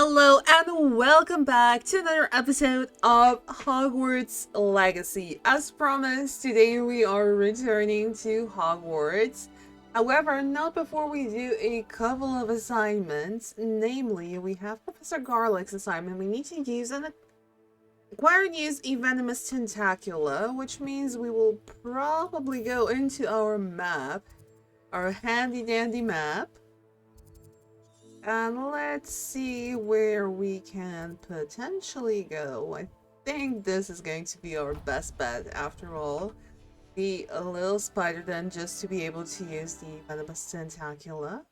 Hello and welcome back to another episode of Hogwarts Legacy. As promised, today we are returning to Hogwarts. However, not before we do a couple of assignments. Namely, we have Professor Garlick's assignment. We need to use acquire and use a venomous tentacula, which means we will probably go into our map, our handy dandy map. And let's see where we can potentially go. I think this is going to be our best bet after all. Be a little spider den just to be able to use the venomous tentacula.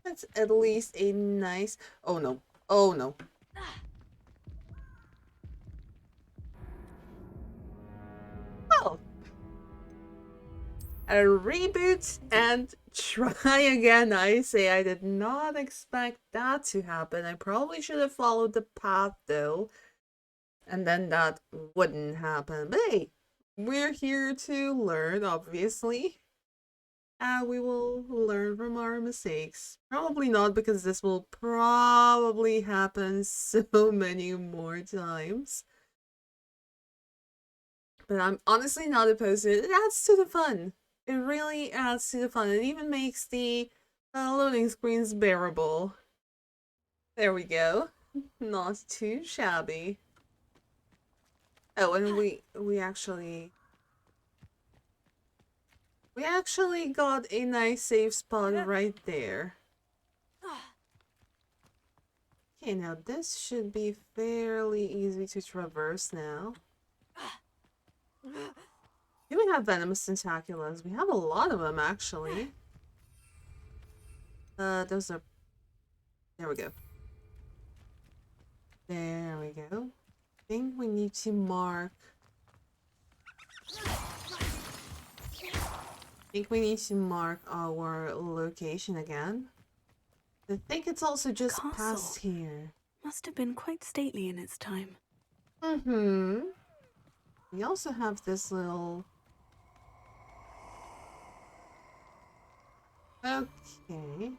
That's at least a nice... Oh no. Oh no. Well. A reboot and try again. I say I did not expect that to happen. I probably should have followed the path though, and then that wouldn't happen. But hey, we're here to learn, obviously. We will learn from our mistakes. Probably not, because this will probably happen so many more times. But I'm honestly not opposed to it. It adds to the fun. It really adds to the fun. It even makes the loading screens bearable. There we go. Not too shabby. Oh, and we actually got a nice safe spot right there. Okay, now this should be fairly easy to traverse now. Do we have venomous tentaculas? We have a lot of them, actually. Those are... There we go. There we go. I think we need to mark... our location again. I think it's also just past here. Must have been quite stately in its time. We also have this little... Okay.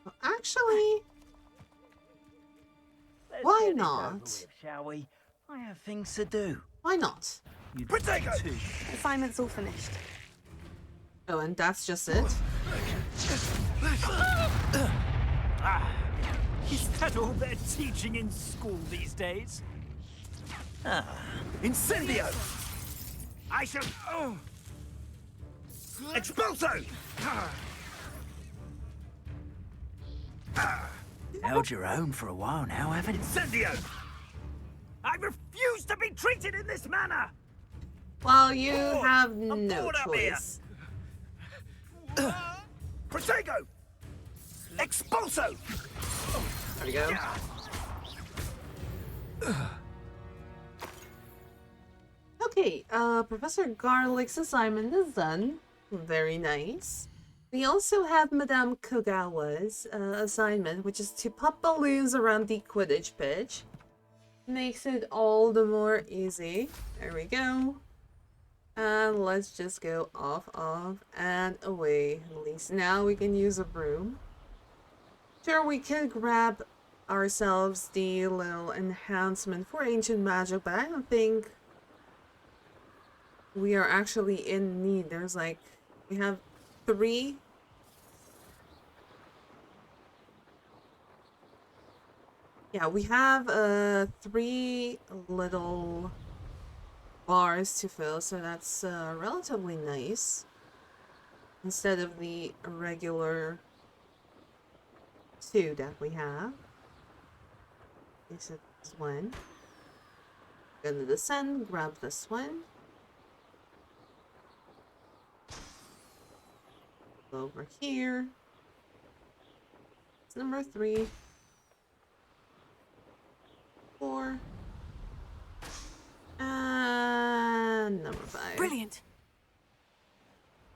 Well, actually... Why not? Shall we? I have things to do. Why not? Potato! Assignment's all finished. Oh, and that's just it? Is that all they're teaching in school these days? Incendio! I shall... Expulso! Held your own for a while now, haven't you? Incendio! I refuse to be treated in this manner! Well, you have no choice. Protego! Expulso! There we go. Okay, Professor Garlick's assignment is done. Very nice. We also have Madame Kogawa's assignment, which is to pop balloons around the Quidditch pitch. Makes it all the more easy. There we go. And let's just go off, and away. At least now we can use a broom. Sure, we can grab ourselves the little enhancement for ancient magic, but I don't think we are actually in need. There's like, we have 3. Yeah, we have 3 little bars to fill, so that's relatively nice. Instead of the regular 2 that we have. This is one. Go to descend, grab this one. Over here. It's number 3. 4. And number 5. Brilliant.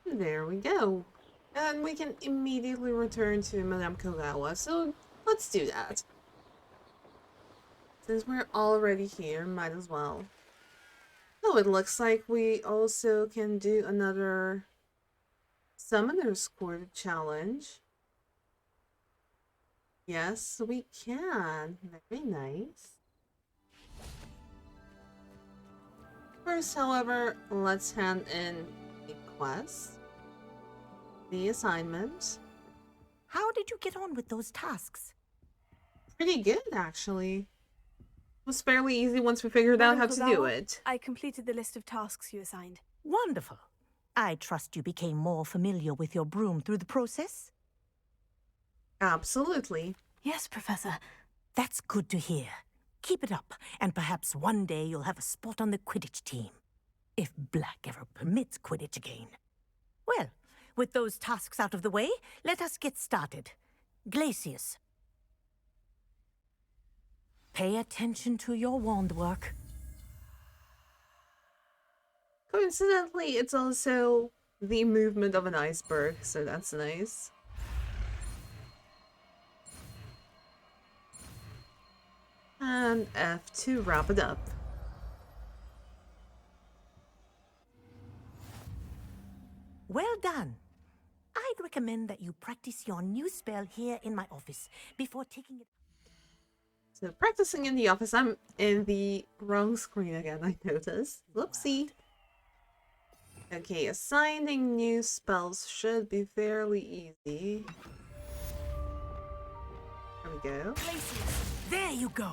There we go. And we can immediately return to Madame Kogawa, so let's do that. Since we're already here, might as well. Oh, it looks like we also can do another Summoner's Court challenge. Yes, we can. Very nice. First, however, let's hand in the quest, the assignment. How did you get on with those tasks? Pretty good, actually. It was fairly easy once we figured out Madam how to do Kogawa, it. I completed the list of tasks you assigned. Wonderful. I trust you became more familiar with your broom through the process? Absolutely. Yes, Professor. That's good to hear. Keep it up, and perhaps one day you'll have a spot on the Quidditch team. If Black ever permits Quidditch again. Well, with those tasks out of the way, let us get started. Glacius. Pay attention to your wand work. Coincidentally, it's also the movement of an iceberg, so that's nice. And F to wrap it up. Well done. I'd recommend that you practice your new spell here in my office before taking it. So practicing in the office, I'm in the wrong screen again, I noticed. Whoopsie. Okay, assigning new spells should be fairly easy. There we go. Glacius, there you go.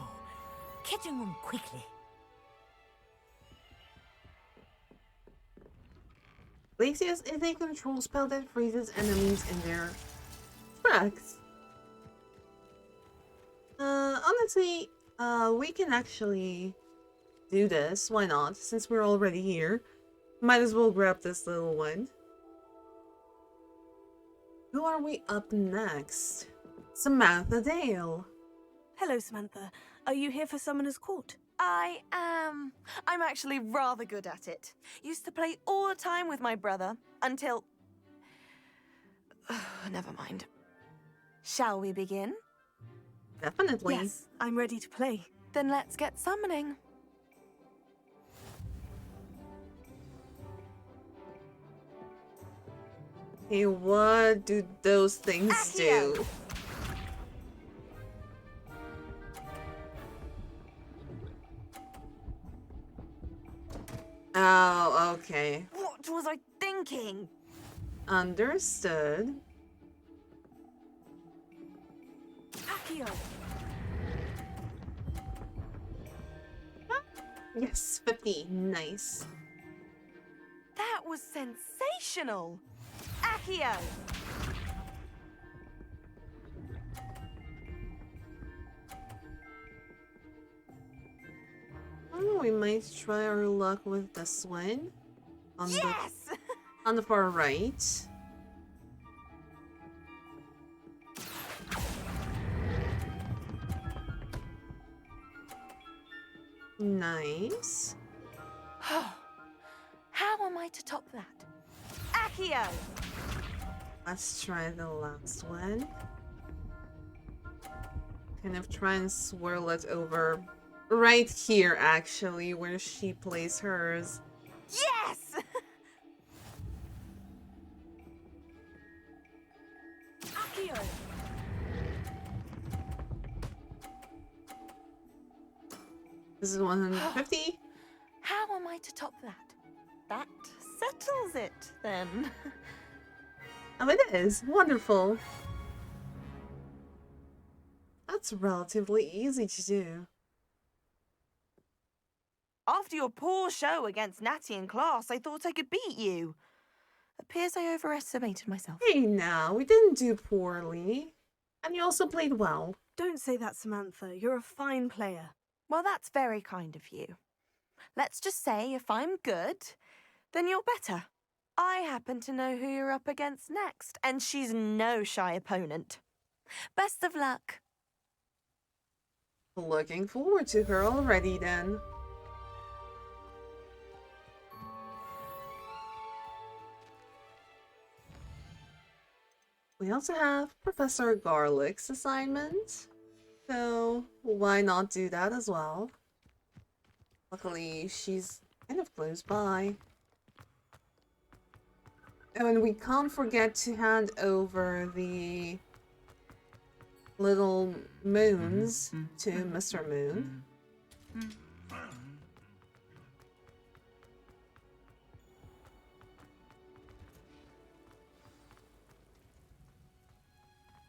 Catching them quickly. Glacius is a control spell that freezes enemies in their tracks. Honestly, we can actually do this. Why not? Since we're already here, might as well grab this little one. Who are we up next? Samantha Dale. Hello, Samantha. Are you here for Summoner's Court? I am. I'm actually rather good at it. Used to play all the time with my brother until... Never mind. Shall we begin? Definitely. Yes, I'm ready to play. Then let's get summoning. Hey, what do those things do? Accio. Oh, okay. What was I thinking? Understood. Accio! Yes, 50. Nice. That was sensational. Accio. Oh, we might try our luck with this one. On Yes! on the far right. Nice. How am I to top that? Accio. Let's try the last one. Kind of try and swirl it over right here, actually, where she plays hers. Yes! Accio! This is 150. How am I to top that? That settles it, then. Oh, it is. Wonderful. That's relatively easy to do. After your poor show against Natty in class, I thought I could beat you. Appears I overestimated myself. Hey now, we didn't do poorly. And you also played well. Don't say that, Samantha. You're a fine player. Well, that's very kind of you. Let's just say if I'm good, then you're better. I happen to know who you're up against next, and she's no shy opponent. Best of luck. Looking forward to her already then. We also have Professor Garlick's assignment, so why not do that as well? Luckily, she's kind of close by. Oh, and we can't forget to hand over the little moons to Mr. Moon.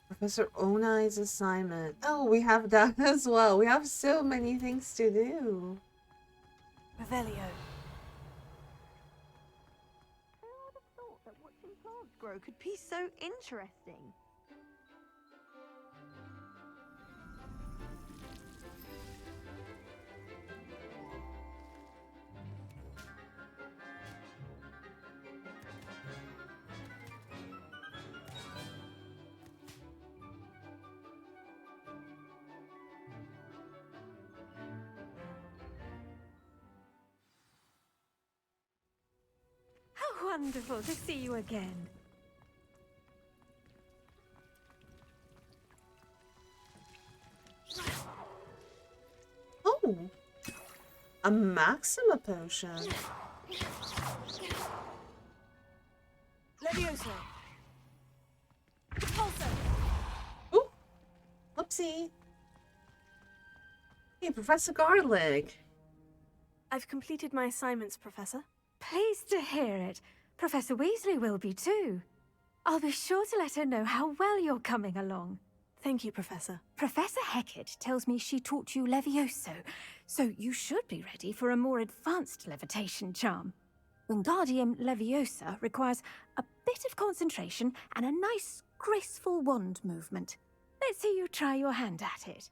Professor Onai's assignment. Oh, we have that as well. We have so many things to do. Revelio. Who would have thought that watching plants grow could be so interesting? How wonderful to see you again. Oh! A Maxima potion. Levioso. Pulsar. Ooh! Whoopsie. Hey, Professor Garlic. I've completed my assignments, Professor. Pleased to hear it. Professor Weasley will be too. I'll be sure to let her know how well you're coming along. Thank you, Professor. Professor Hecat tells me she taught you Levioso, so you should be ready for a more advanced levitation charm. Wingardium Leviosa requires a bit of concentration and a nice, graceful wand movement. Let's see you try your hand at it.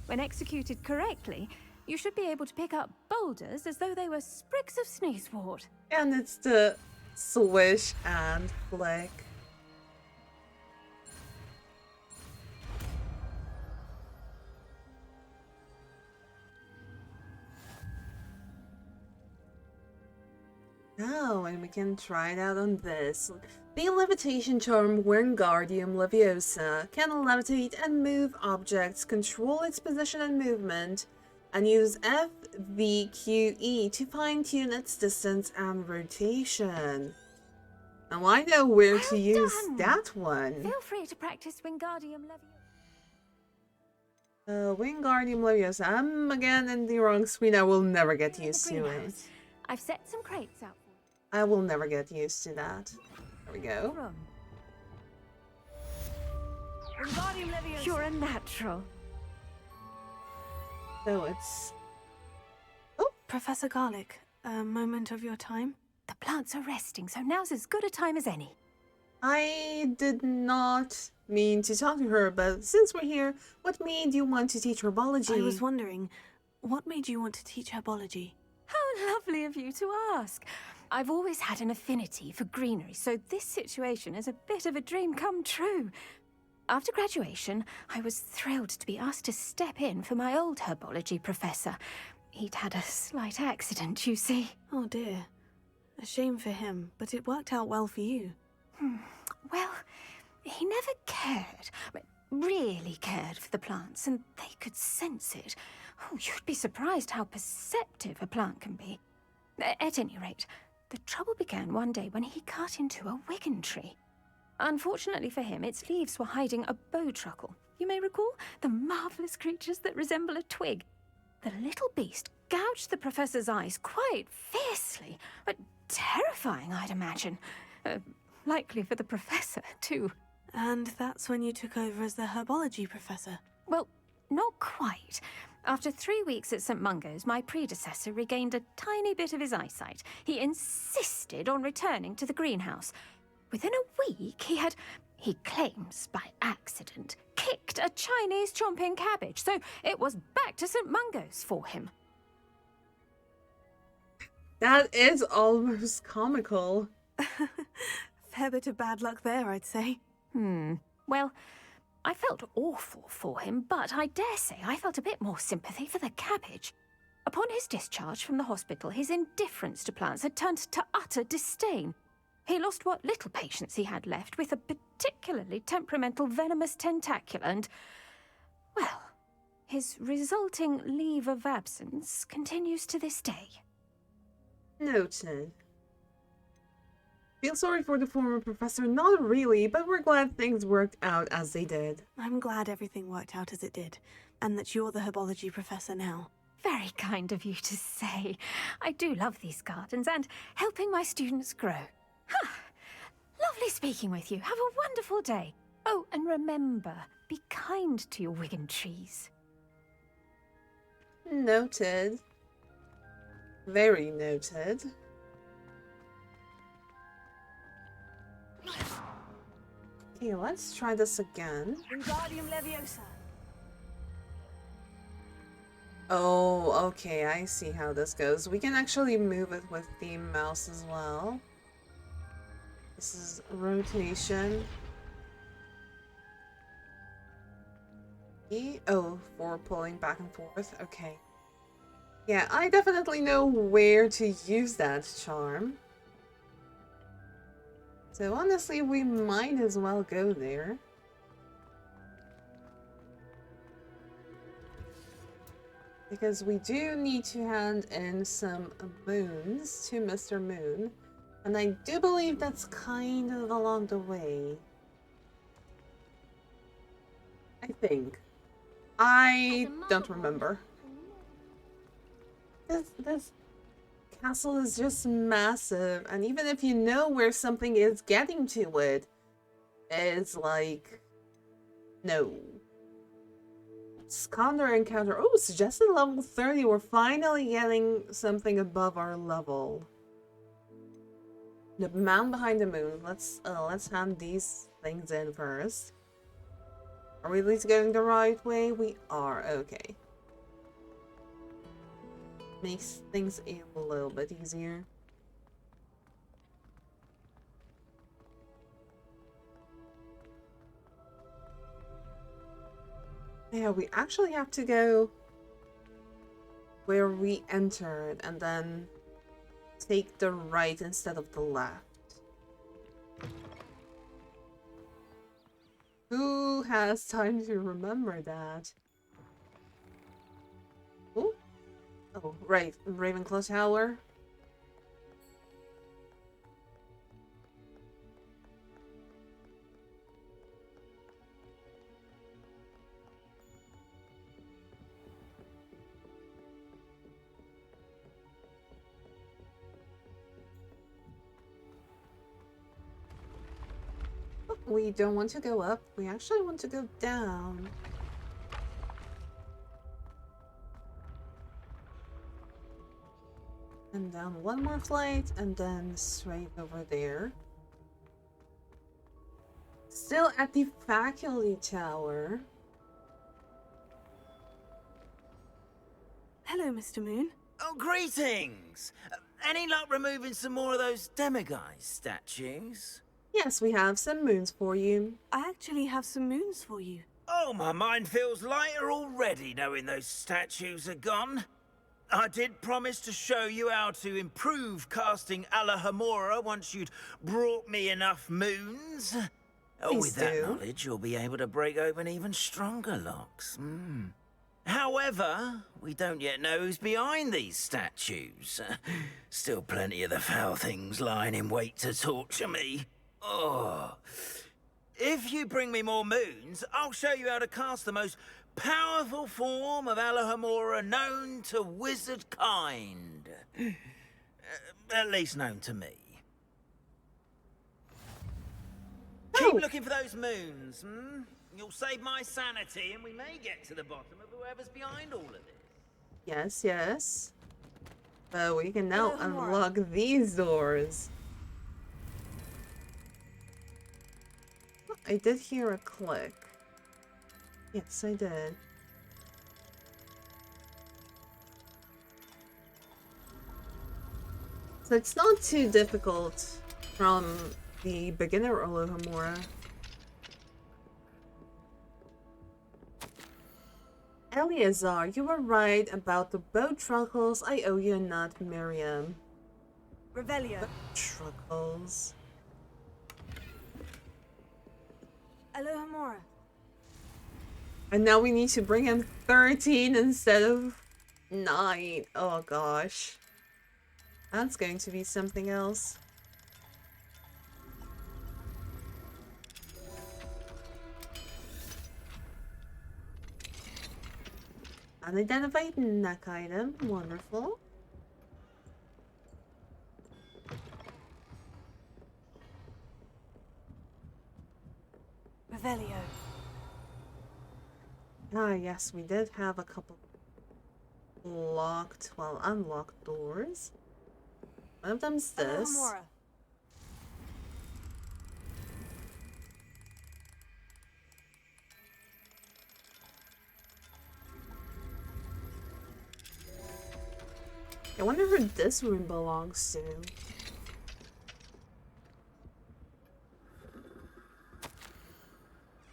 When executed correctly, you should be able to pick up boulders as though they were sprigs of sneezewort. And it's the swish and flick. Oh, and we can try it out on this. The levitation charm Wingardium Leviosa can levitate and move objects, control its position and movement, and use FVQE to fine-tune its distance and rotation. Now I know where to use done. that one. Feel free to practice Wingardium Leviosa. Wingardium Leviosa. I'm again in the wrong screen. I will never get In the used to it. greenhouse. I've set some crates out for I will never get used to that. There we you. go. Room. Wingardium Leviosa. You're a natural. So it's... Professor Garlic, a moment of your time? The plants are resting, so now's as good a time as any. I did not mean to talk to her, but since we're here, what made you want to teach herbology? I was wondering, what made you want to teach herbology? How lovely of you to ask. I've always had an affinity for greenery, so this situation is a bit of a dream come true. After graduation, I was thrilled to be asked to step in for my old herbology professor. He'd had a slight accident, you see. Oh dear. A shame for him, but it worked out well for you. Well, he never cared, but really cared for the plants, and they could sense it. Oh, you'd be surprised how perceptive a plant can be. At any rate, the trouble began one day when he cut into a wigan tree. Unfortunately for him, its leaves were hiding a bowtruckle. You may recall the marvellous creatures that resemble a twig. The little beast gouged the professor's eyes quite fiercely, but terrifying, I'd imagine. Likely for the professor, too. And that's when you took over as the herbology professor. Well, not quite. After 3 weeks at St. Mungo's, my predecessor regained a tiny bit of his eyesight. He insisted on returning to the greenhouse. Within a week, he claims by accident, kicked a Chinese chomping cabbage, so it was back to St. Mungo's for him. That is almost comical. Fair bit of bad luck there, I'd say. Well, I felt awful for him, but I dare say I felt a bit more sympathy for the cabbage. Upon his discharge from the hospital, his indifference to plants had turned to utter disdain. He lost what little patience he had left with a particularly temperamental venomous tentacula and, well, his resulting leave of absence continues to this day. Noted. Feel sorry for the former professor? Not really, but we're glad things worked out as they did. I'm glad everything worked out as it did, and that you're the herbology professor now. Very kind of you to say. I do love these gardens and helping my students grow. Lovely speaking with you. Have a wonderful day. Oh, and remember, be kind to your Wigan trees. Noted. Very noted. Okay, let's try this again. Wingardium Leviosa. Oh, okay, I see how this goes. We can actually move it with the mouse as well. This is rotation. E? Oh, for pulling back and forth. Okay. Yeah, I definitely know where to use that charm. So honestly, we might as well go there. Because we do need to hand in some moons to Mr. Moon. And I do believe that's kind of along the way. I think. I don't remember. This castle is just massive, and even if you know where something is, getting to it is like no. Scoundrel encounter. Oh, suggested level 30. We're finally getting something above our level. The man behind the moon. Let's hand these things in first. Are we at least going the right way? We are. Okay. Makes things a little bit easier. Yeah, we actually have to go where we entered and then take the right instead of the left. Who has time to remember that? Ooh. Oh, right. Ravenclaw Tower. We don't want to go up. We actually want to go down. And down one more flight, and then straight over there. Still at the faculty tower. Hello, Mr. Moon. Oh, greetings! Any luck removing some more of those demiguise statues? Yes, we have some moons for you. I actually have some moons for you. Oh, my mind feels lighter already knowing those statues are gone. I did promise to show you how to improve casting Alohomora once you'd brought me enough moons. Oh, Please with that do. knowledge, you'll be able to break open even stronger locks. However, we don't yet know who's behind these statues. Still plenty of the foul things lying in wait to torture me. Oh. If you bring me more moons, I'll show you how to cast the most powerful form of Alohomora known to wizard kind. At least known to me. Keep looking for those moons, You'll save my sanity and we may get to the bottom of whoever's behind all of this. Yes, yes. But we can now Hello, Homora. unlock these doors. Oh, I did hear a click. Yes, I did. So it's not too difficult from the beginner Alohomora. Eleazar, you were right about the boat truckles. I owe you a nut, Miriam. Revelio. Truckles. Alohomora. And now we need to bring him 13 instead of 9. Oh gosh. That's going to be something else. Unidentified neck item. Wonderful. Revelio. Ah, yes, we did have a couple locked, well, unlocked doors. One of them's this. Alohomora. I wonder who this room belongs to.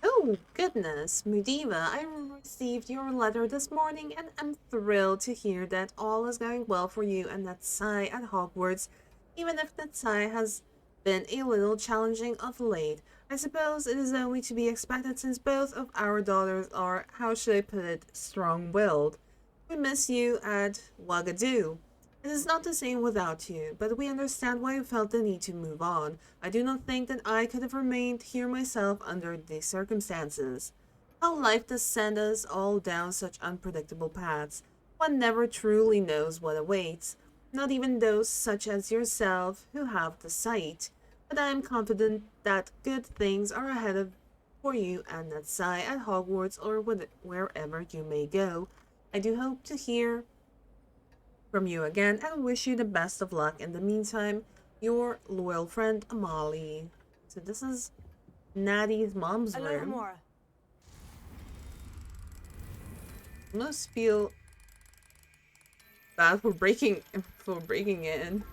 Oh, goodness, Mudiva, I received your letter this morning and I'm thrilled to hear that all is going well for you and Natsai at Hogwarts, even if Natsai has been a little challenging of late. I suppose it is only to be expected since both of our daughters are, how should I put it, strong-willed. We miss you at Wagadu. It is not the same without you, but we understand why you felt the need to move on. I do not think that I could have remained here myself under these circumstances. How life does send us all down such unpredictable paths. One never truly knows what awaits, not even those such as yourself who have the sight. But I am confident that good things are ahead for you and Natsai at Hogwarts or wherever you may go. I do hope to hear from you again and wish you the best of luck. In the meantime, your loyal friend Amali. So this is Natty's mom's room. Alohomora. I almost feel bad for breaking in.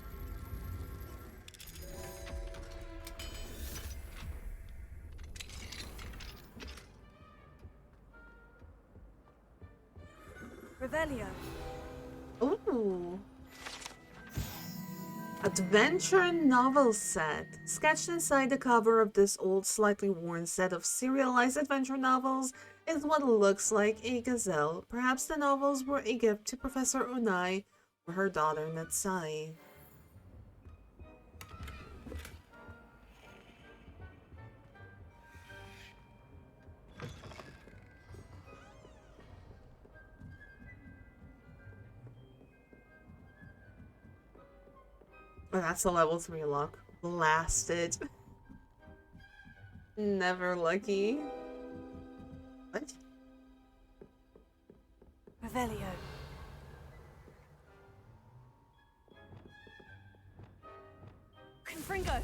Revelio. Ooh. Adventure novel set. Sketched inside the cover of this old, slightly worn set of serialized adventure novels is what looks like a gazelle. Perhaps the novels were a gift to Professor Unai or her daughter Natsai. Oh, that's a level 3 lock. Blasted. Never lucky. What? Revelio. Confringo.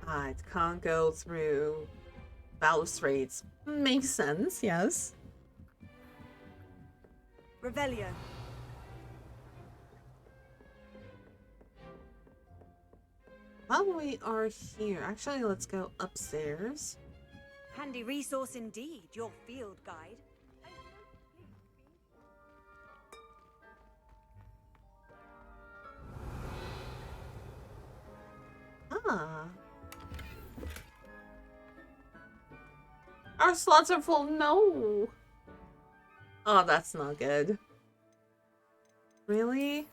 It can't go through balustrades. Makes sense, yes. Revelio. While we are here, actually, let's go upstairs. Handy resource indeed, your field guide. Ah. Our slots are full. No. Oh, that's not good. Really?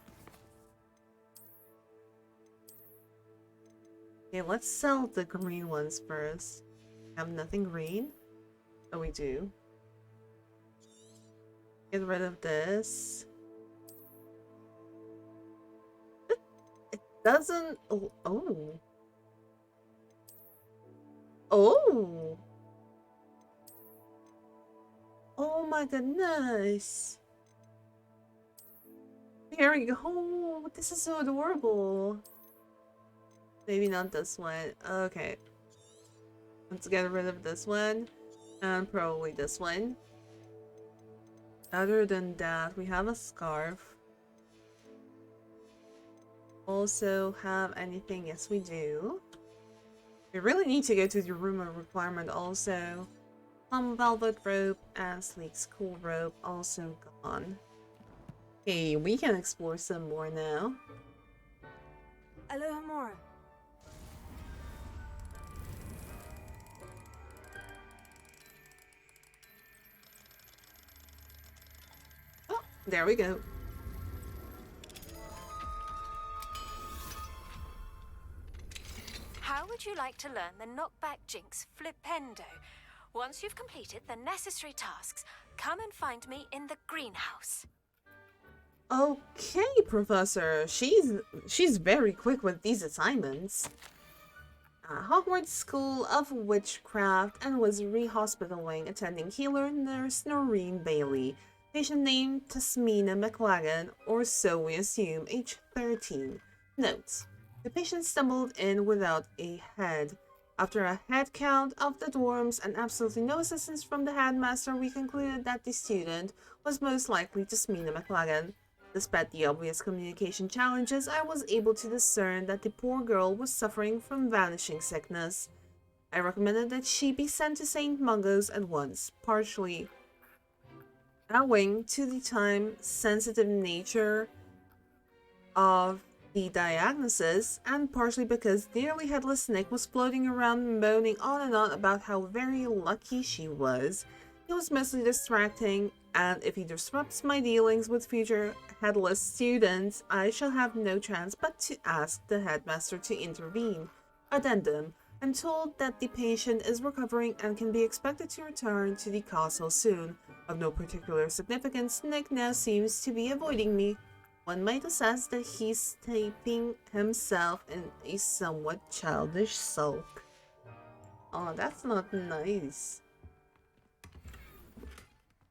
Okay, let's sell the green ones first. Have nothing green? Oh, we do. Get rid of this. It doesn't... Oh. Oh. Oh. Oh my goodness. Here we go. This is so adorable. Maybe not this one. Okay. Let's get rid of this one. And probably this one. Other than that, we have a scarf. Also have anything? Yes, we do. We really need to go to the room of requirement also. Plum velvet robe and sleek school robe also gone. Okay, we can explore some more now. Alohomora. Oh, there we go. How would you like to learn the knockback jinx flipendo? Once you've completed the necessary tasks, come and find me in the greenhouse. Okay, Professor. She's very quick with these assignments. Hogwarts School of Witchcraft and was re-hospitaling attending healer nurse Noreen Bailey. Patient name Tasmina McLagan, or so we assume, age 13. Notes: the patient stumbled in without a head. After a head count of the dorms and absolutely no assistance from the headmaster, we concluded that the student was most likely Tasmina McLagan. Despite the obvious communication challenges, I was able to discern that the poor girl was suffering from vanishing sickness. I recommended that she be sent to St. Mungo's at once, partially owing to the time-sensitive nature of the diagnosis, and partially because Nearly Headless Nick was floating around moaning on and on about how very lucky she was. He was mostly distracting, and if he disrupts my dealings with future headless students, I shall have no chance but to ask the headmaster to intervene. Addendum: I'm told that the patient is recovering and can be expected to return to the castle soon. Of no particular significance, Nick now seems to be avoiding me. One might assess that he's taping himself in a somewhat childish sulk. Oh, that's not nice.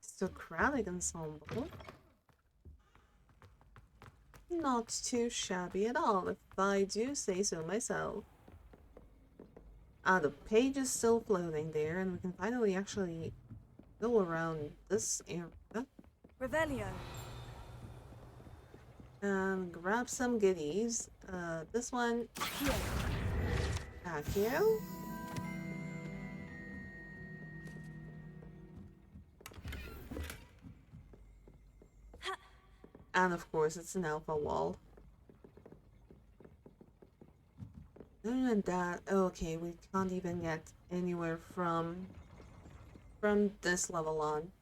Socratic ensemble. Not too shabby at all, if I do say so myself. The page is still floating there, and we can finally actually go around this area. Revelio. And grab some goodies. This one. Here. Accio. And of course, it's an alpha wall. Other than that, okay, we can't even get anywhere from this level on.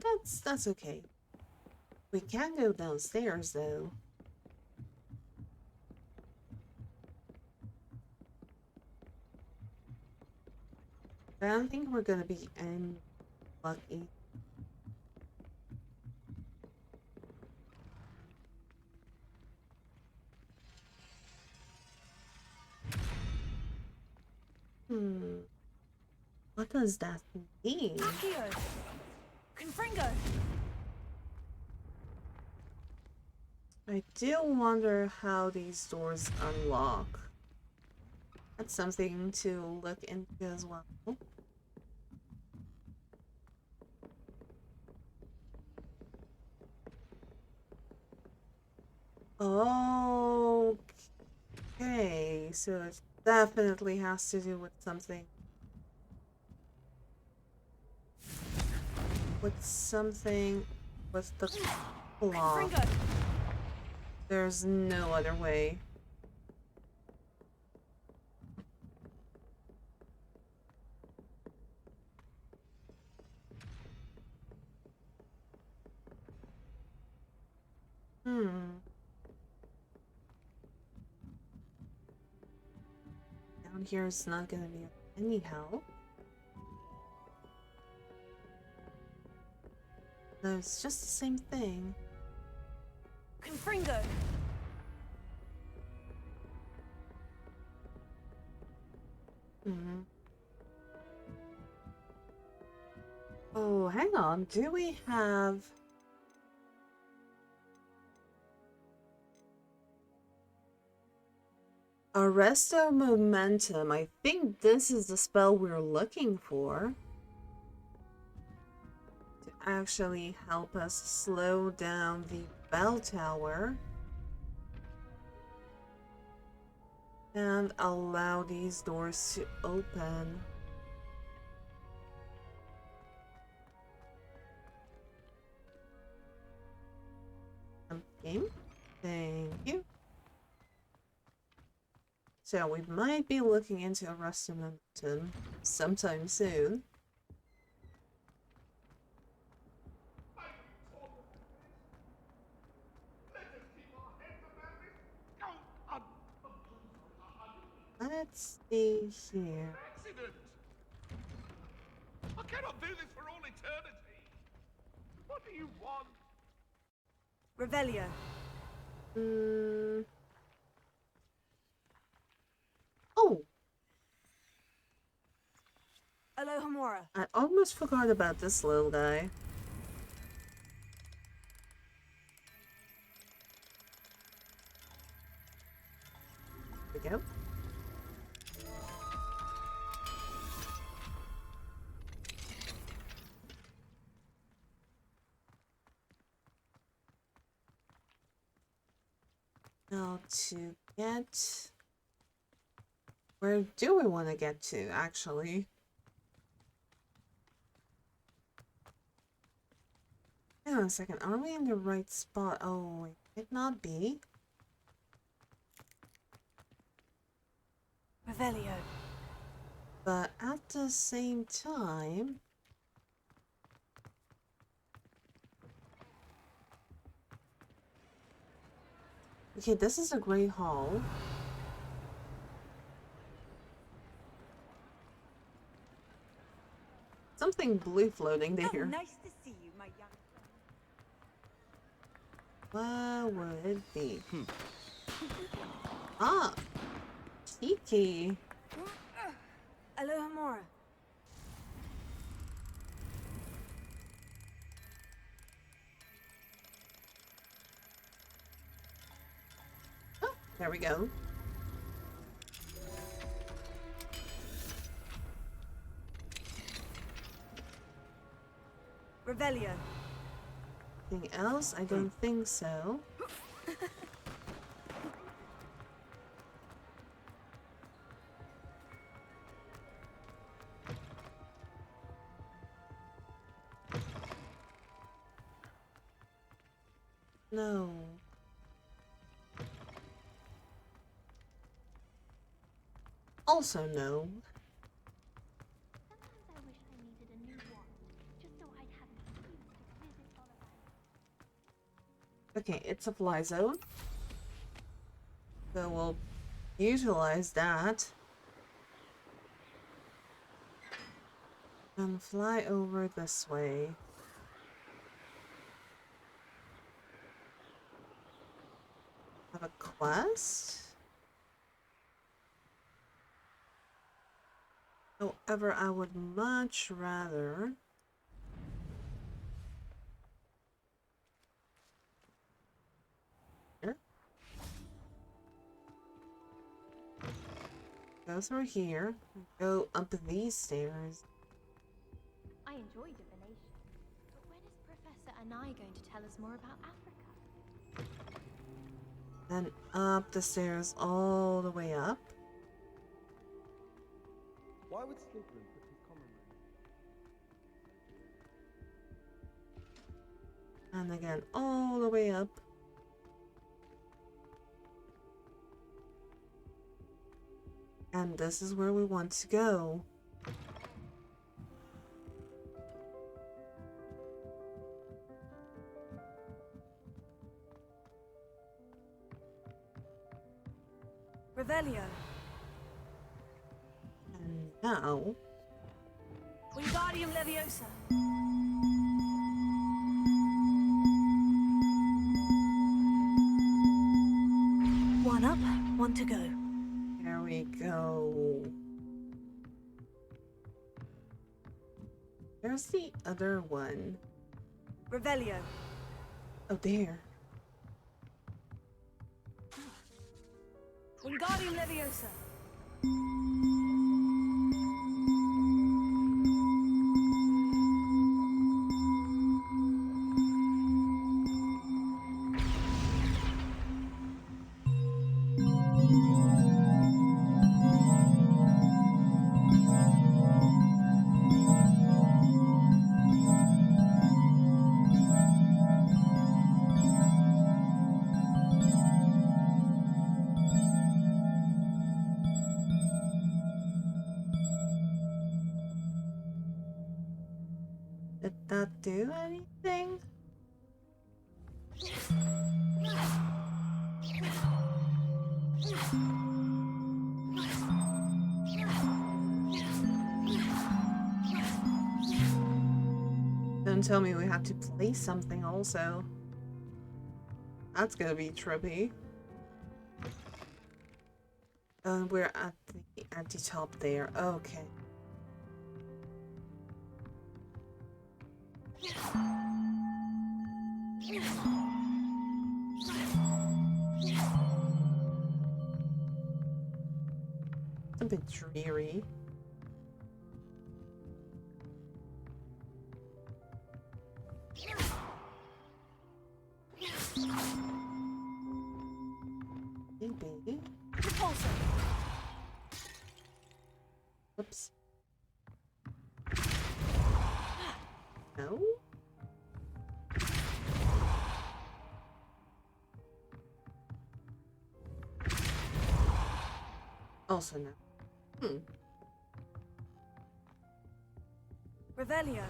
That's okay. We can go downstairs though. I don't think we're gonna be any lucky. What does that mean? Accio. Confringo. I do wonder how these doors unlock. That's something to look into as well. Okay, so it definitely has to do with something. With something with the claw. Confringo. There's no other way. Down here is not gonna be any help. No, it's just the same thing. Confringo. Oh, hang on. Do we have... Arresto Momentum? I think this is the spell we're looking for. To actually help us slow down the bell tower. And allow these doors to open. Something. Thank you. So we might be looking into Arresto Momentum sometime soon. Let's see here. I cannot do this for all eternity. What do you want? Revelio. Oh, Alohomora. I almost forgot about this little guy. There we go. Now to get... Where do we want to get to, actually? Hang on a second, are we in the right spot? Oh, it might not be. Revelio. But at the same time... Okay, this is a great hall. Something blue floating Oh, there. nice to see you, my young What friend. would it be? Ah! Cheeky. Alohomora. Oh, there we go. Revelio. Anything else? I don't think so. No. Also no. Sometimes I wish I needed a new wand, just so I'd have an excuse to visit Oliver. Okay, it's a fly zone. So we'll utilize that. And fly over this way. Have a quest? However, I would much rather... Here. Go through here. Go up these stairs. I enjoy divination, but when is Professor Anai going to tell us more about Africa? Then up the stairs all the way up. Why would Slytherin put his common room? And again, all the way up. And this is where we want to go. Revelio. And now... Wingardium Leviosa. One up, one to go. There we go. There's the other one. Revelio. Oh, there. Wingardium Leviosa. Did that do anything? Don't tell me we have to play something also. That's gonna be trippy. We're at the top there. Okay. It's a bit dreary. Maybe. Whoops. No? Also no. Revelio.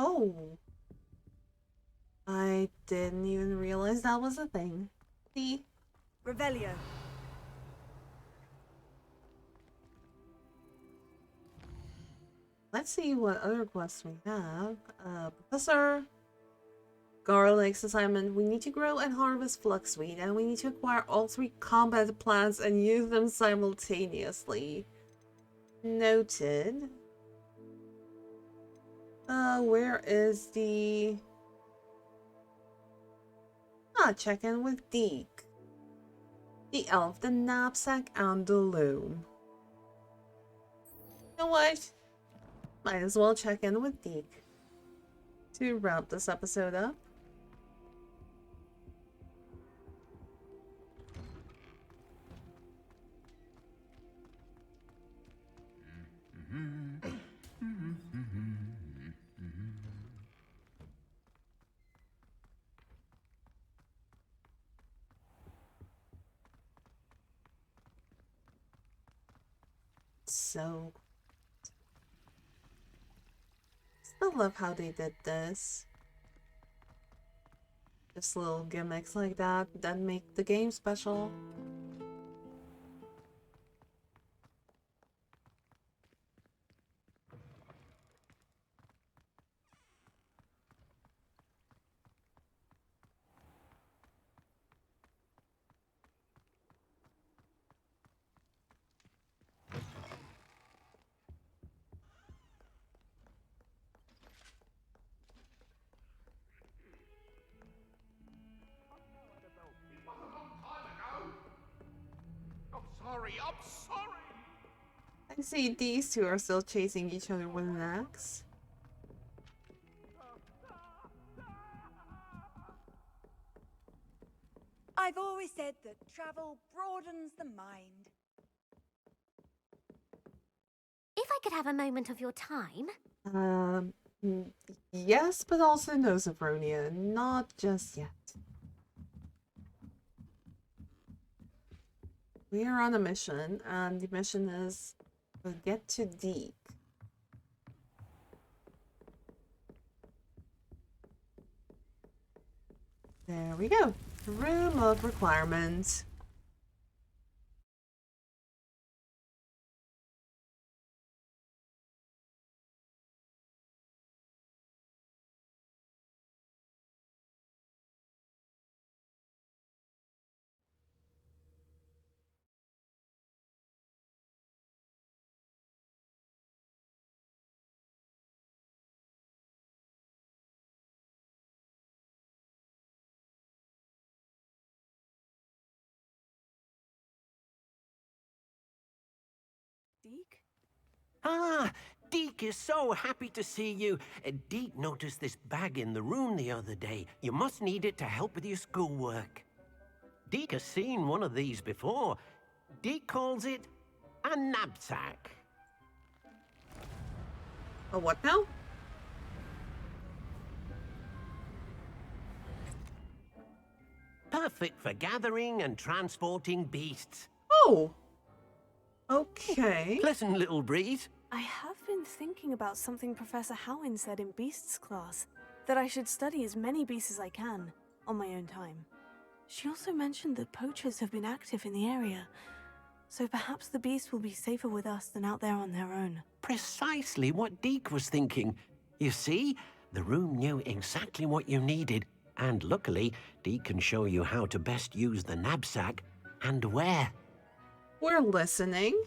Oh. I didn't even realize that was a thing. See? Revelio. Let's see what other quests we have. Professor Garlic's assignment. We need to grow and harvest fluxweed, and we need to acquire all 3 combat plants and use them simultaneously. Noted. Where is the... check in with Deek. The elf, the knapsack, and the loom. You know what? Might as well check in with Deek to wrap this episode up. So, still love how they did this. Just little gimmicks like that make the game special. I'm sorry. I see these two are still chasing each other with an axe. I've always said that travel broadens the mind. If I could have a moment of your time. Yes, but also no, Sophronia. Not just yet. We are on a mission, and the mission is to get to Deek. There we go. Room of requirement. Deek? Ah, Deek is so happy to see you. Deek noticed this bag in the room the other day. You must need it to help with your schoolwork. Deek has seen one of these before. Deek calls it a knapsack. A what now? perfect for gathering and transporting beasts. Oh. Okay. Pleasant little breeze. I have been thinking about something Professor Howin said in Beasts class, that I should study as many beasts as I can, on my own time. She also mentioned that poachers have been active in the area, so perhaps the beasts will be safer with us than out there on their own. Precisely what Deek was thinking. You see, the room knew exactly what you needed, and luckily, Deek can show you how to best use the knapsack and where. We're listening.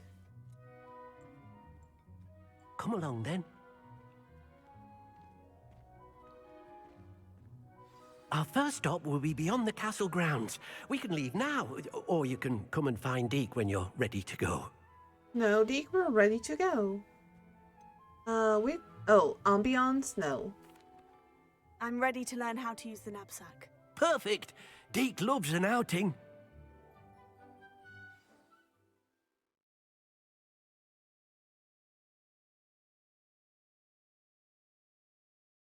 Come along then. Our first stop will be beyond the castle grounds. We can leave now, or you can come and find Deek when you're ready to go. No, Deek, we're ready to go. Oh, ambiance? No. I'm ready to learn how to use the knapsack. Perfect! Deek loves an outing.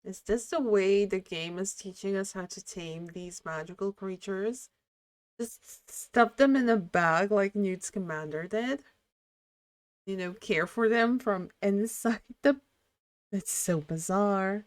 Is this the way the game is teaching us how to tame these magical creatures? Just stuff them in a bag like Newt's commander did? You know, care for them from inside the... It's so bizarre.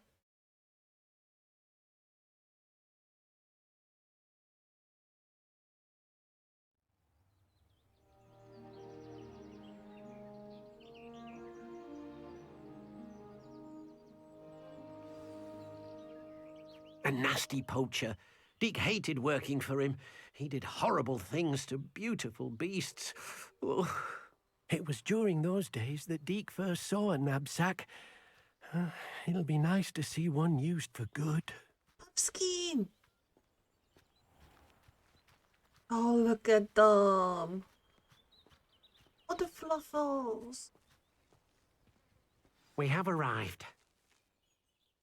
A nasty poacher. Deek hated working for him. He did horrible things to beautiful beasts. Oh. It was during those days that Deek first saw a knapsack. It'll be nice to see one used for good. Pumpskin! Oh, look at them. Oh, the fluffles. We have arrived.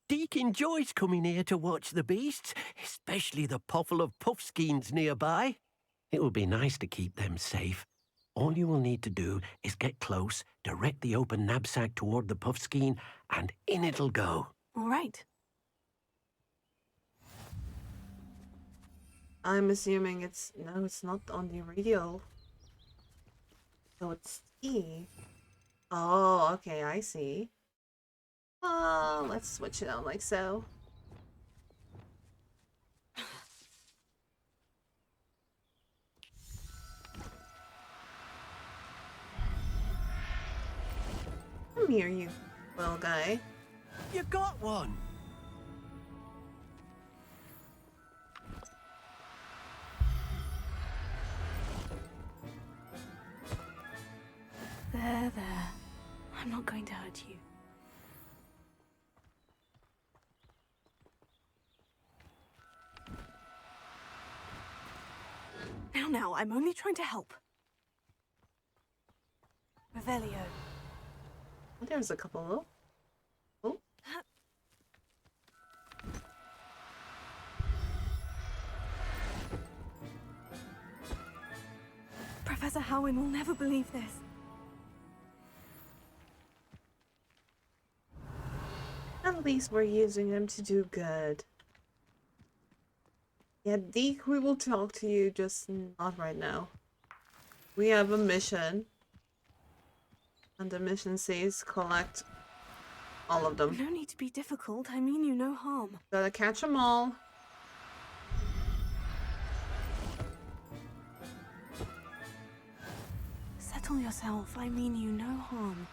Deek enjoys coming here to watch the beasts, especially the poffle of puffskeins nearby. It will be nice to keep them safe. All you will need to do is get close, direct the open knapsack toward the puffskein, and in it'll go. All right. I'm assuming it's... No, it's not on the radio. So it's E. Oh, okay, I see. Let's switch it on like so. Come here, you little guy. You got one! There. I'm not going to hurt you. Now, I'm only trying to help. Revelio. Oh, there's a couple. Oh. Professor Howin will never believe this. At least we're using them to do good. Yeah, Deek, we will talk to you, just not right now. We have a mission. And the mission says collect all of them. No need to be difficult. I mean you no harm. Gotta catch them all. Settle yourself. I mean you no harm.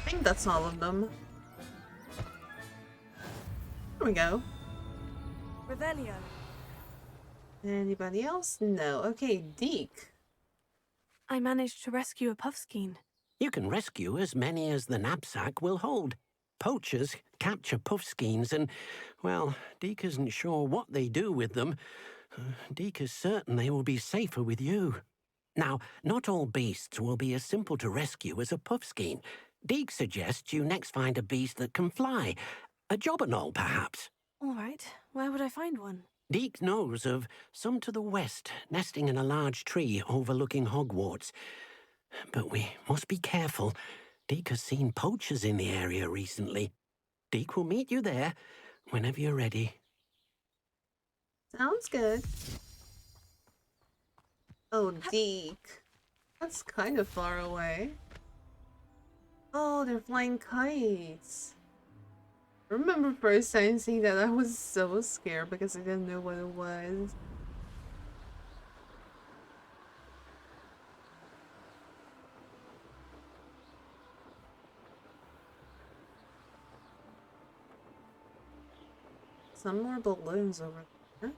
I think that's all of them. There we go. Revelio. Anybody else? No. Okay, Deek. I managed to rescue a puffskein. You can rescue as many as the knapsack will hold. Poachers capture puffskeins and, well, Deek isn't sure what they do with them. Deek is certain they will be safer with you. Now, not all beasts will be as simple to rescue as a puffskein. Deek suggests you next find a beast that can fly. A jobberknoll, perhaps. All right. Where would I find one? Deek knows of some to the west, nesting in a large tree overlooking Hogwarts. But we must be careful. Deek has seen poachers in the area recently. Deek will meet you there whenever you're ready. Sounds good. Oh, Deek. That's kind of far away. Oh, they're flying kites. I remember first time seeing that, I was so scared because I didn't know what it was. Some more balloons over there.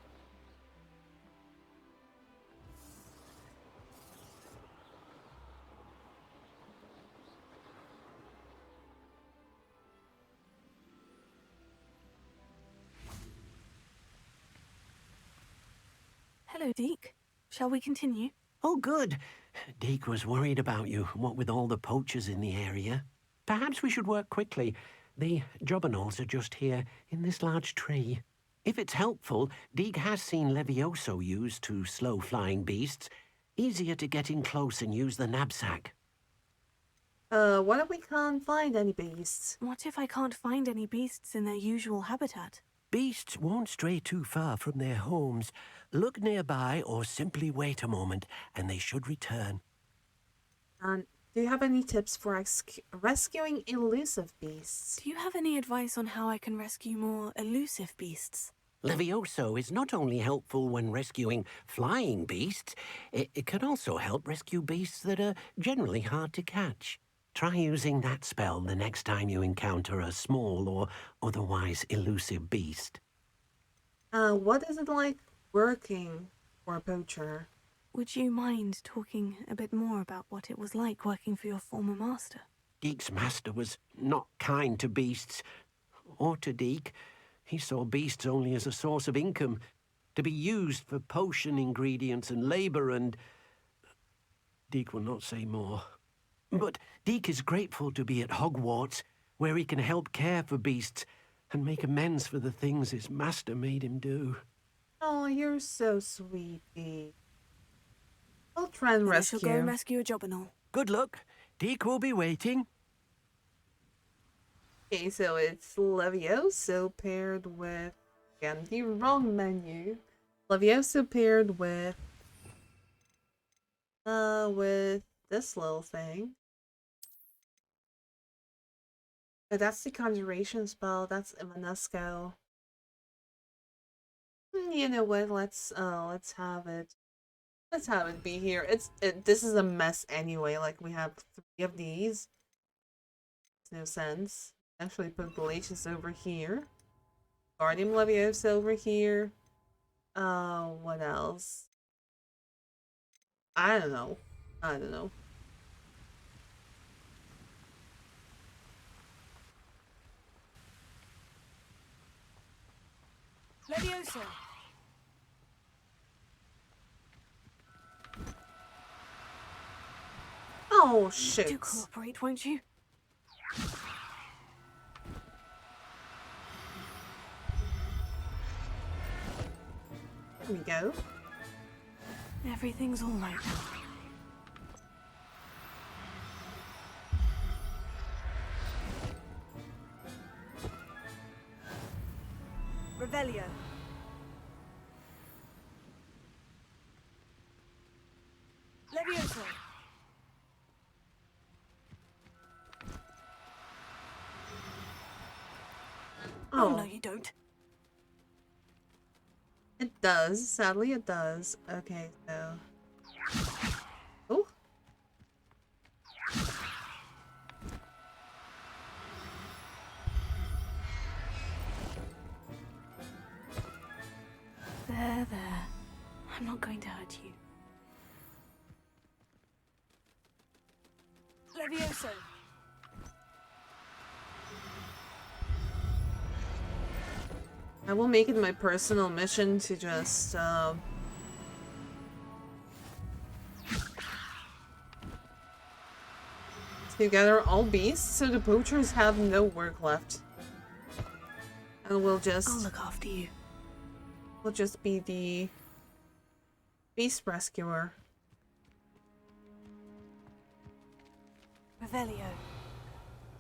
Hello, Deek. Shall we continue? Oh, good. Deek was worried about you, what with all the poachers in the area. Perhaps we should work quickly. The jobberknolls are just here, in this large tree. If it's helpful, Deek has seen Levioso used to slow flying beasts. Easier to get in close and use the knapsack. What if we can't find any beasts? What if I can't find any beasts in their usual habitat? Beasts won't stray too far from their homes. Look nearby or simply wait a moment, and they should return. And do you have any tips for rescuing elusive beasts? Do you have any advice on how I can rescue more elusive beasts? Levioso is not only helpful when rescuing flying beasts, it can also help rescue beasts that are generally hard to catch. Try using that spell the next time you encounter a small or otherwise elusive beast. What is it like working for a poacher? Would you mind talking a bit more about what it was like working for your former master? Deek's master was not kind to beasts, or to Deek. He saw beasts only as a source of income, to be used for potion ingredients and labor, and Deek will not say more. But Deek is grateful to be at Hogwarts, where he can help care for beasts and make amends for the things his master made him do. Oh, you're so sweet, Deek. I'll try and Then rescue. I shall go and rescue a jobberknoll. Good luck. Deek will be waiting. Okay, so it's Levioso paired with... Again, the wrong menu. Levioso paired with this little thing. Oh, that's the conjuration spell. That's Imanesco. You know what? Let's have it. Let's have it be here. This is a mess anyway. Like, we have 3 of these. Makes no sense. Actually put Glacius over here. Guardian Leviosa over here. What else? I don't know. Leviosa! Oh, shit. Do cooperate, won't you? Here we go. Everything's all right now. Revelio. Leviosa. Oh, no, you don't. It does. Sadly, it does. Okay, so... Oh. There. I'm not going to hurt you. Leviosa! I will make it my personal mission to just, to gather all beasts so the poachers have no work left. And we'll just... I'll look after you. We'll just be the beast rescuer. Revelio.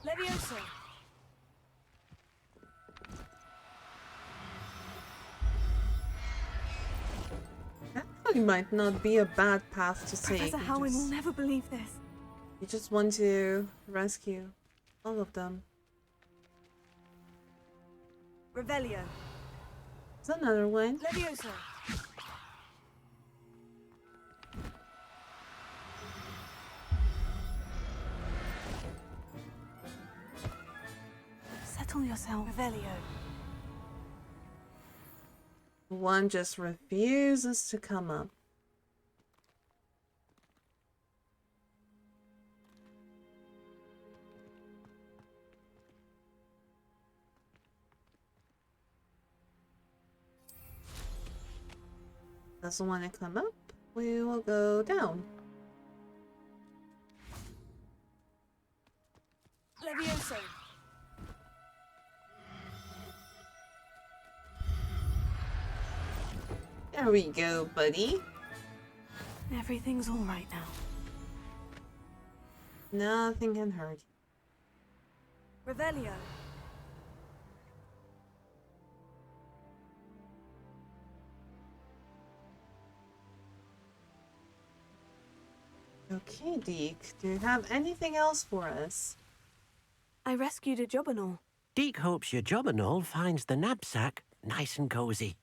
Levioso. That probably might not be a bad path to take. Professor Howin will never believe this. You just want to rescue all of them. Revelio. Is another one? Levioso. Settle yourself, Revelio. One just refuses to come up. Doesn't want to come up. We will go down. Levioso. There we go, buddy. Everything's all right now. Nothing can hurt you. Revelio. Okay, Deek. Do you have anything else for us? I rescued a Jobberknoll. Deek hopes your Jobberknoll finds the knapsack nice and cozy.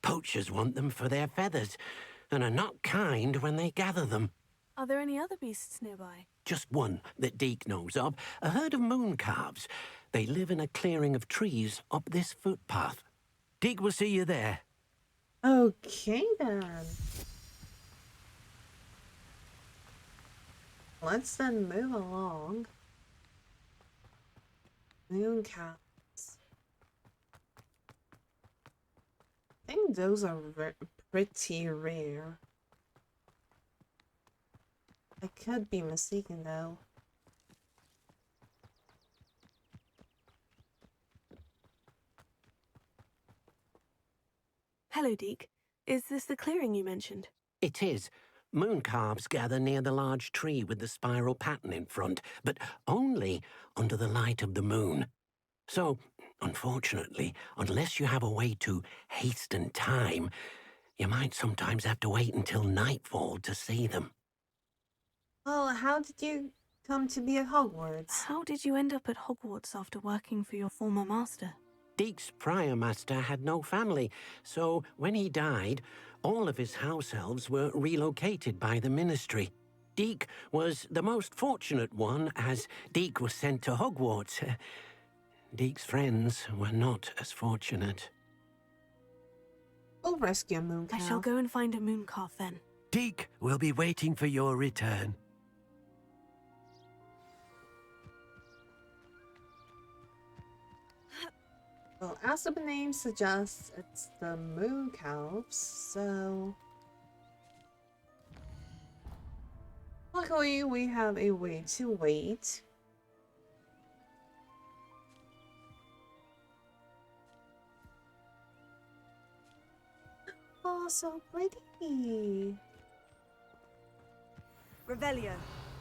Poachers want them for their feathers, and are not kind when they gather them. Are there any other beasts nearby? Just one that Deek knows of, a herd of moon calves. They live in a clearing of trees up this footpath. Deek will see you there. Okay, then. Let's then move along. Moon calves. I think those are pretty rare. I could be mistaken though. Hello, Deek. Is this the clearing you mentioned? It is. Moon calves gather near the large tree with the spiral pattern in front, but only under the light of the moon. So, unfortunately, unless you have a way to hasten time, you might sometimes have to wait until nightfall to see them. Well, how did you come to be at Hogwarts? How did you end up at Hogwarts after working for your former master? Deek's prior master had no family, so when he died, all of his house elves were relocated by the ministry. Deek was the most fortunate one, as Deek was sent to Hogwarts. Deek's friends were not as fortunate. We'll rescue a moon I cow. shall go and find a moon calf then. Deek will be waiting for your return. Well, as the name suggests, it's the moon calves, so... Luckily, we have a way to wait. Oh, so pretty. Revelio.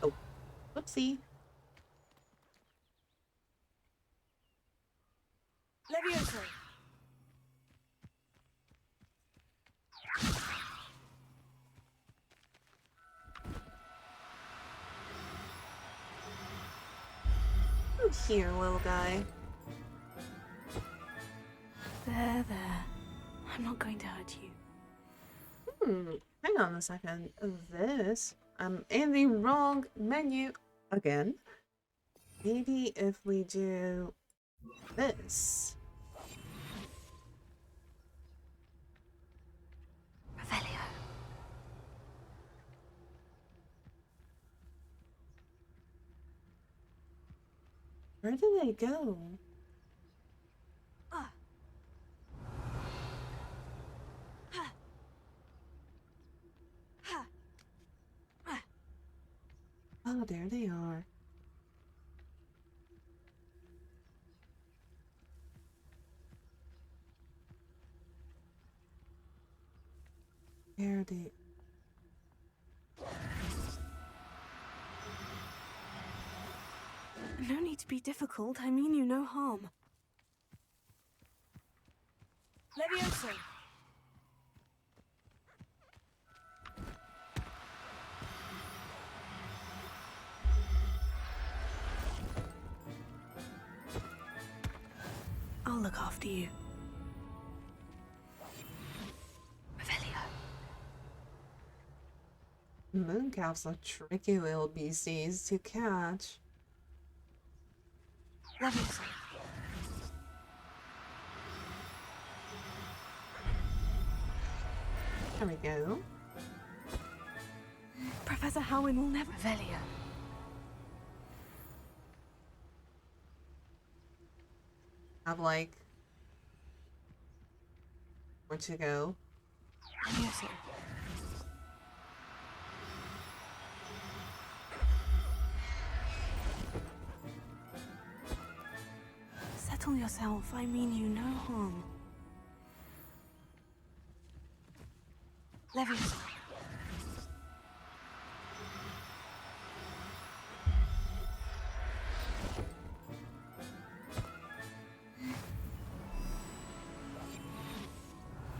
Oh, whoopsie. Levioso. Come here, little guy. There. I'm not going to hurt you. Hang on a second. This, I'm in the wrong menu again. Maybe if we do this. Revelio. Where did they go? Oh, there they are. There they... no need to be difficult. I mean you no harm. Levioso! I'll look after you. Mooncalves are tricky little beasties to catch. Levioso. There we go. Professor Howin will never... Revelio. Have like where to go. Levioso. Settle yourself. I mean you no harm. Levioso.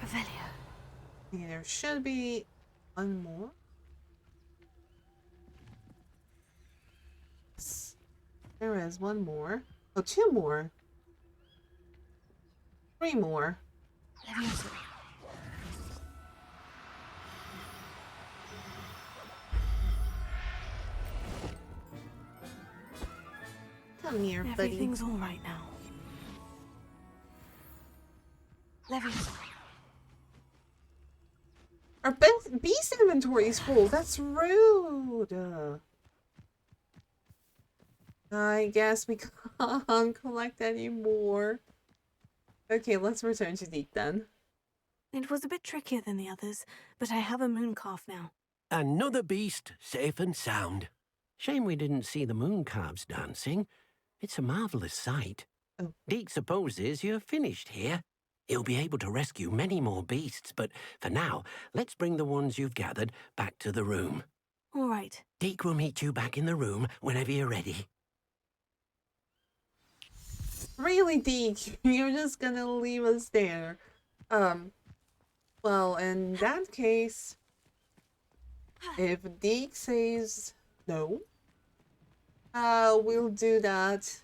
Revelio. Okay, there should be one more. Yes. There is one more. Oh, two more. Three more. Levioso. Come here, buddy. Everything's all right now. Levioso. Our beast inventory is full. That's rude. I guess we can't collect any more. Okay, let's return to Deek then. It was a bit trickier than the others, but I have a moon calf now. Another beast, safe and sound. Shame we didn't see the moon calves dancing. It's a marvelous sight. Oh. Deek supposes you're finished here. He'll be able to rescue many more beasts, but for now, let's bring the ones you've gathered back to the room. All right. Deek will meet you back in the room whenever you're ready. Really, Deek? You're just gonna leave us there? Well, in that case, if Deek says no, we'll do that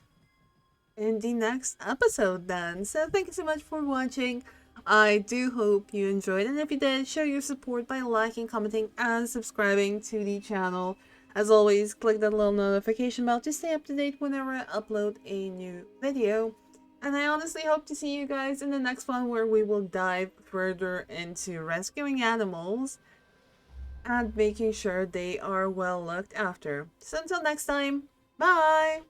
in the next episode then. So thank you so much for watching. I do hope you enjoyed, and if you did, show your support by liking, commenting, and subscribing to the channel. As always, click that little notification bell to stay up to date whenever I upload a new video. And I honestly hope to see you guys in the next one, where we will dive further into rescuing animals and making sure they are well looked after. So until next time, bye!